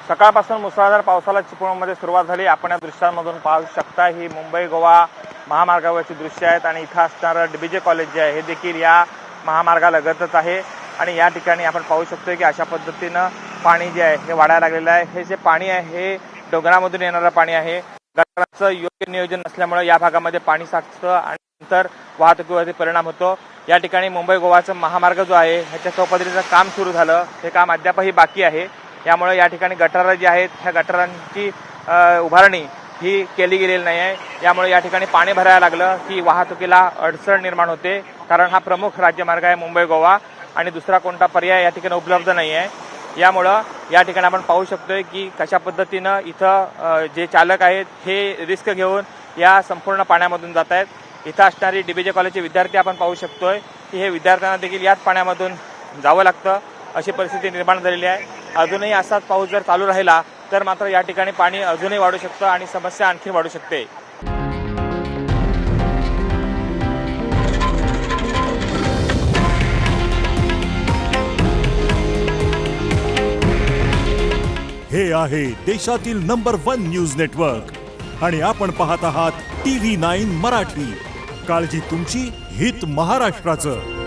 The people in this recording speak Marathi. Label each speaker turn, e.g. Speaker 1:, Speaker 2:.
Speaker 1: सकाळपासून मुसळधार पावसाला चिपळूणमध्ये सुरुवात झाली। आपण या दृश्यांमधून पाहू शकता ही मुंबई गोवा महामार्गावरची दृश्य आहेत आणि इथं असणारं डीबीजे कॉलेज जे आहे हे देखील या महामार्गालगतच आहे आणि या ठिकाणी आपण पाहू शकतो की अशा पद्धतीनं पाणी जे आहे हे वाढायला लागलेलं आहे। हे जे पाणी आहे हे डोंगरामधून येणारं पाणी आहे। गटारांचं योग्य नियोजन नसल्यामुळे या भागामध्ये पाणी साचतं आणि नंतर वाहतुकीवरती परिणाम होतो। या ठिकाणी मुंबई गोवाचा महामार्ग जो आहे ह्याच्या चौपदरीचं काम सुरू झालं, हे काम अद्यापही बाकी आहे। यामुळे या ठिकाणी गटारं जी आहेत ह्या गटारांची उभारणी ही केली गेलेली नाही आहे। यामुळे या ठिकाणी पाणी भरायला लागलं की वाहतुकीला अडचण निर्माण होते, कारण हा प्रमुख राज्यमार्ग आहे मुंबई गोवा आणि दुसरा कोणता पर्याय या ठिकाणी उपलब्ध नाही आहे। यामुळं या ठिकाणी आपण पाहू शकतोय की कशा पद्धतीनं इथं जे चालक आहेत हे रिस्क घेऊन या संपूर्ण पाण्यामधून जात आहेत। इथं असणारी डीबीजे कॉलेजचे विद्यार्थी आपण पाहू शकतोय की हे विद्यार्थ्यांना देखील याच पाण्यामधून जावं लागतं, अशी परिस्थिती निर्माण झालेली आहे। अजूनही असाच पाऊस जर चालू राहिला तर मात्र या ठिकाणी पाणी अजूनही वाढू शकतं आणि समस्या आणखी वाढू शकते।
Speaker 2: हे आहे देशातील नंबर 1 न्यूज नेटवर्क आणि आपण पाहत आहात TV9 मराठी। काळजी तुमची, हित महाराष्ट्राचं।